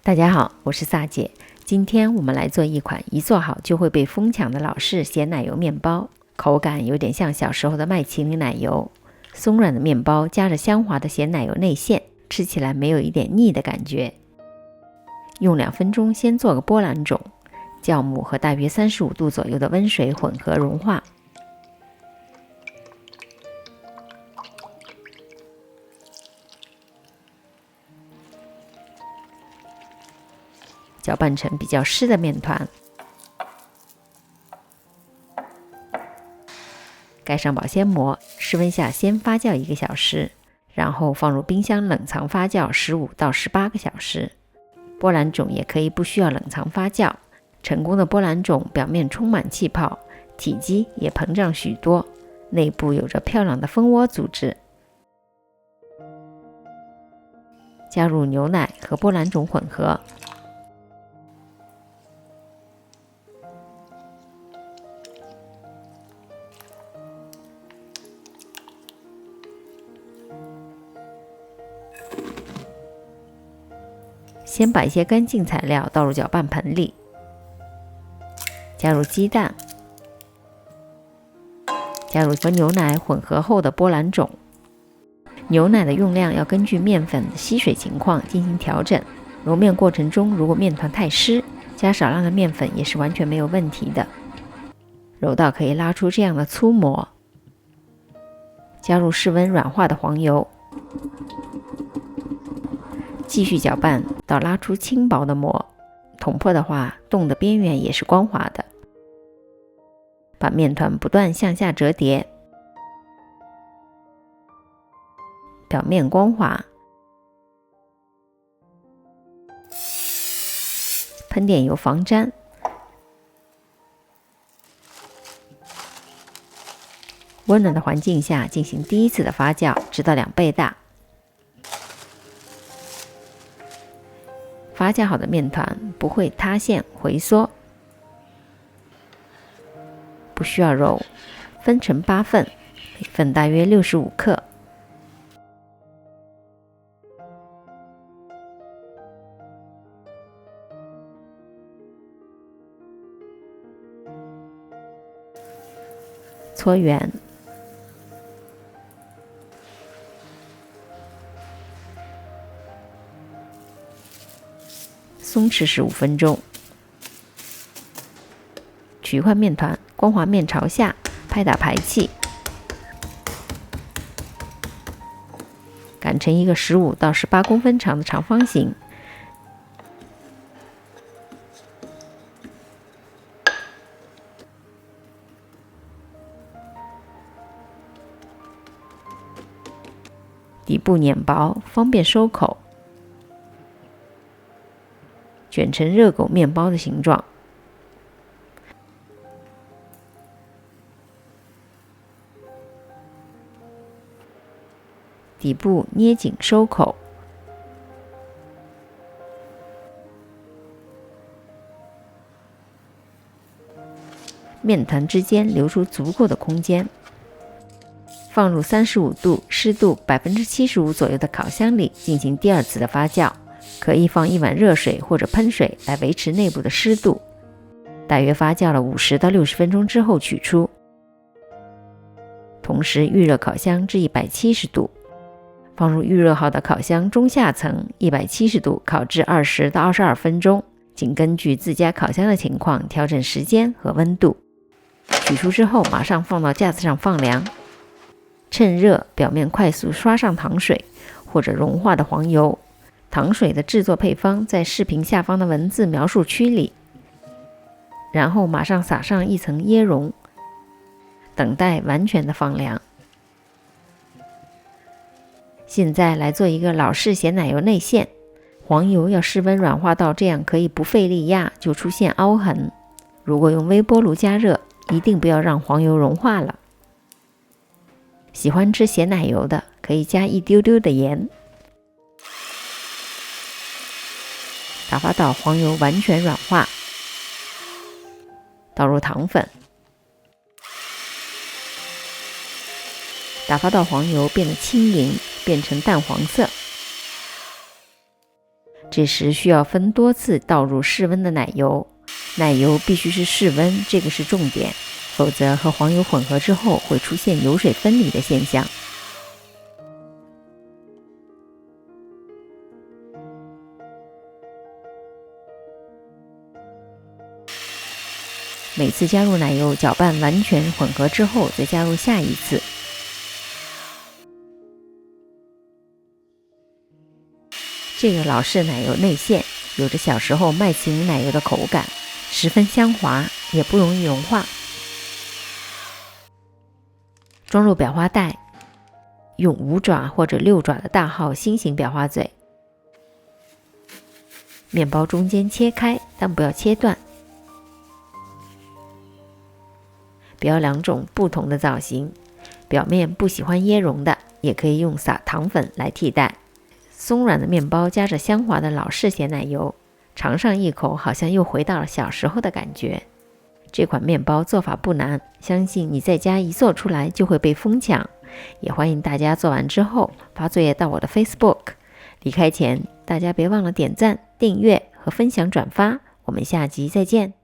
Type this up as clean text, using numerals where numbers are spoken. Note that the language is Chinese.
大家好，我是萨姐。今天我们来做一款一做好就会被疯抢的老式咸奶油面包，口感有点像小时候的麦淇淋奶油，松软的面包夹着香滑的咸奶油内馅，吃起来没有一点腻的感觉。用2分钟先做个波兰种，酵母和大约35度左右的温水混合融化，搅拌成比较湿的面团，盖上保鲜膜，室温下先发酵1个小时，然后放入冰箱冷藏发酵15到18个小时。波兰种也可以不需要冷藏发酵，成功的波兰种表面充满气泡，体积也膨胀许多，内部有着漂亮的蜂窝组织。加入牛奶和波兰种混合，先把一些干净材料倒入搅拌盆里，加入鸡蛋，加入和牛奶混合后的波兰种。牛奶的用量要根据面粉吸水情况进行调整，揉面过程中如果面团太湿，加少量的面粉也是完全没有问题的。揉到可以拉出这样的粗膜，加入室温软化的黄油，继续搅拌到拉出轻薄的膜，捅破的话，冻的边缘也是光滑的。把面团不断向下折叠，表面光滑，喷点油防粘，温暖的环境下进行第一次的发酵，直到2倍大。发酵好的面团不会塌陷回缩，不需要揉，分成8份，每份大约65克。搓圆，松弛15分钟，取换面团，光滑面朝下，拍打排气，擀成一个15到18公分长的长方形。底部碾薄，方便收口，卷成热狗面包的形状。底部捏紧收口，面团之间留出足够的空间。放入35度、湿度75%左右的烤箱里进行第2次的发酵，可以放1碗热水或者喷水来维持内部的湿度。大约发酵了50到60分钟之后取出，同时预热烤箱至170度，放入预热好的烤箱中下层170度烤制20到22分钟，请根据自家烤箱的情况调整时间和温度。取出之后马上放到架子上放凉，趁热表面快速刷上糖水或者融化的黄油。糖水的制作配方在视频下方的文字描述区里。然后马上撒上一层椰蓉，等待完全的放凉。现在来做一个老式咸奶油内馅，黄油要室温软化到这样可以不费力压就出现凹痕。如果用微波炉加热，一定不要让黄油融化了。喜欢吃咸奶油的可以加一丢丢的盐。打发到黄油完全软化，倒入糖粉，打发到黄油变得轻盈，变成淡黄色。这时需要分多次倒入室温的奶油，奶油必须是室温，这个是重点，否则和黄油混合之后会出现油水分离的现象。每次加入奶油，搅拌完全混合之后，再加入下一次。这个老式奶油内馅有着小时候麦琪灵奶油的口感，十分香滑，也不容易融化。装入裱花袋，用5爪或者6爪的大号心形裱花嘴，面包中间切开，但不要切断。标2种不同的造型，表面不喜欢椰蓉的，也可以用撒糖粉来替代。松软的面包加着香滑的老式咸奶油，尝上一口，好像又回到了小时候的感觉。这款面包做法不难，相信你在家一做出来就会被疯抢。也欢迎大家做完之后发作业到我的 Facebook。离开前，大家别忘了点赞、订阅和分享转发。我们下集再见。